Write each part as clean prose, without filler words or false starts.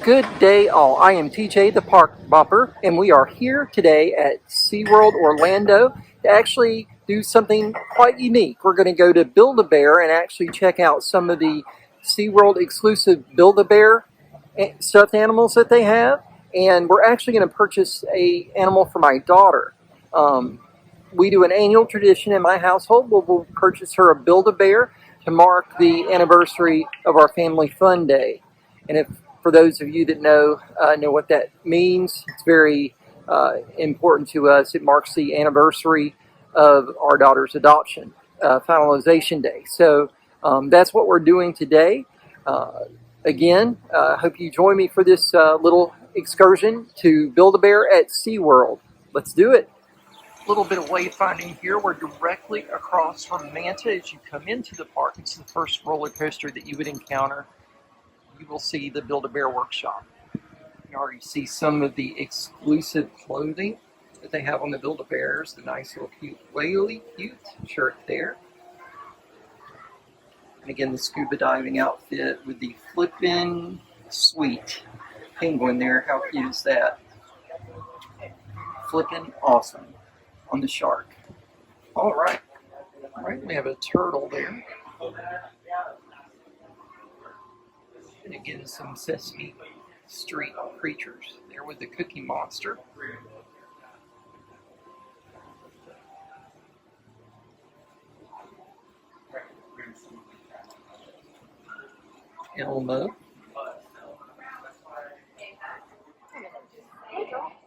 Good day all. I am TJ the Park Bopper, and we are here today at SeaWorld Orlando to actually do something quite unique. We're going to go to Build-A-Bear and actually check out some of the SeaWorld exclusive Build-A-Bear stuffed animals that they have. And we're actually going to purchase an animal for my daughter. We do an annual tradition in my household. We'll purchase her a Build-A-Bear to mark the anniversary of our Family Fun Day. And for those of you that know what that means, it's very important to us. It marks the anniversary of our daughter's adoption, finalization day. So that's what we're doing today. Again, I hope you join me for this little excursion to Build-A-Bear at SeaWorld. Let's do it. A little bit of wayfinding here. We're directly across from Manta as you come into the park. It's the first roller coaster that you would encounter. You will see the Build-A-Bear workshop. You already see some of the exclusive clothing that they have on the Build-A-Bears. The nice little cute, really cute shirt there. And again, the scuba diving outfit with the flippin' sweet penguin there. How cute is that? Flippin' awesome on the shark. All right, we have a turtle there. And again, some Sesame Street creatures there with the Cookie Monster. Elmo.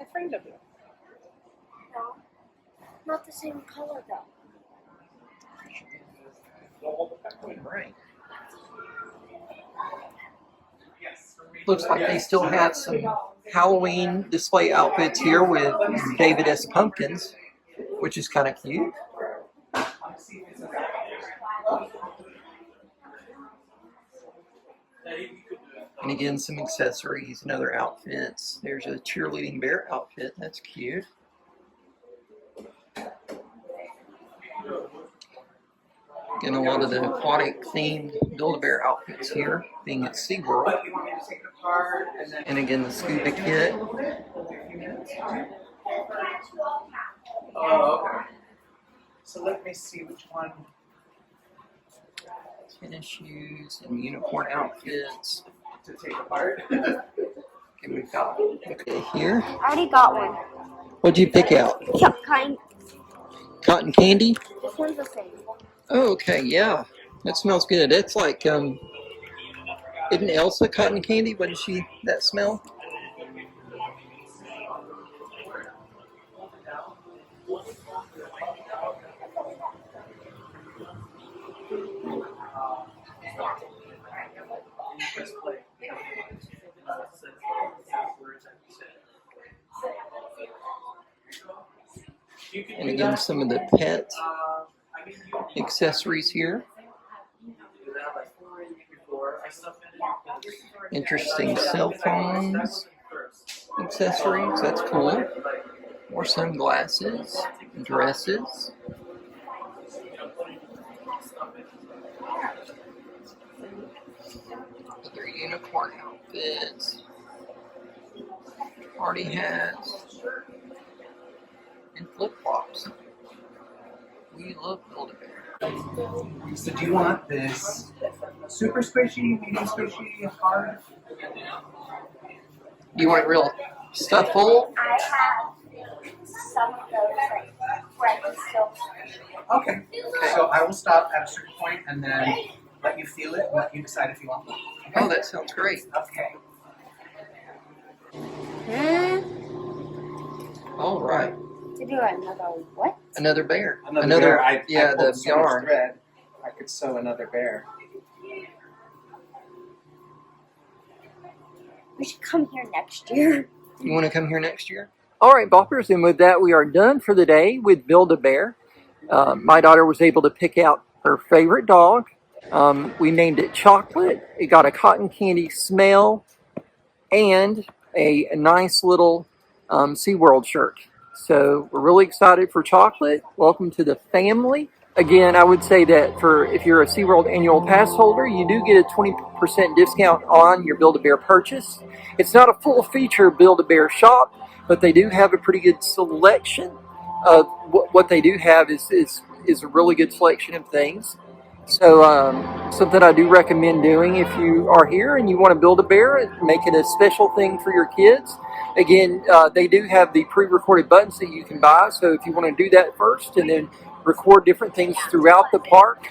A friend of you. No, not the same color though. Right. Looks like they still have some Halloween display outfits here with David S. Pumpkins, which is kind of cute. And again, some accessories and other outfits. There's a cheerleading bear outfit. That's cute. Again, a lot of the aquatic themed Build-A-Bear outfits here, being at SeaWorld. And again, the scuba kit. Oh, okay. So let me see which one. Tennis shoes and unicorn outfits. To take apart. Okay, we've got here. I already got one. What'd you pick out? Cotton candy? This one's the same. Oh, okay, yeah. That smells good. It's like, isn't Elsa cotton candy? What is she, that smell? And again, some of the pet accessories here. Interesting cell phones, accessories, that's cool. More sunglasses, dresses. Other unicorn outfits. Party hats. And flip-flops. We love Build-A-Bear. So do you want this super squishy, medium squishy, hard? Do you want it real stuff full? I have some of those where I can still. Okay. So I will stop at a certain point and then let you feel it and let you decide if you want one. Okay? Oh, that sounds great. Okay. All right. To do another what? Another bear. Another bear. I the pulled so much yarn. thread, I could sew another bear. We should come here next year. You want to come here next year? All right, Boppers, and with that, we are done for the day with Build-A-Bear. My daughter was able to pick out her favorite dog. We named it Chocolate. It got a cotton candy smell and a nice little SeaWorld shirt. So we're really excited for Chocolate. Welcome to the family. Again, I would say that if you're a SeaWorld annual pass holder, you do get a 20% discount on your Build-A-Bear purchase. It's not a full-feature Build-A-Bear shop, but they do have a pretty good selection of what they do have is a really good selection of things. So something I do recommend doing if you are here and you want to build a bear, make it a special thing for your kids. Again, they do have the pre-recorded buttons that you can buy. So if you want to do that first and then record different things throughout the park,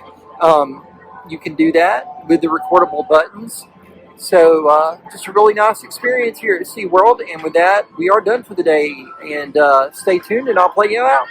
you can do that with the recordable buttons. So just a really nice experience here at SeaWorld. And with that, we are done for the day. And stay tuned and I'll play you out.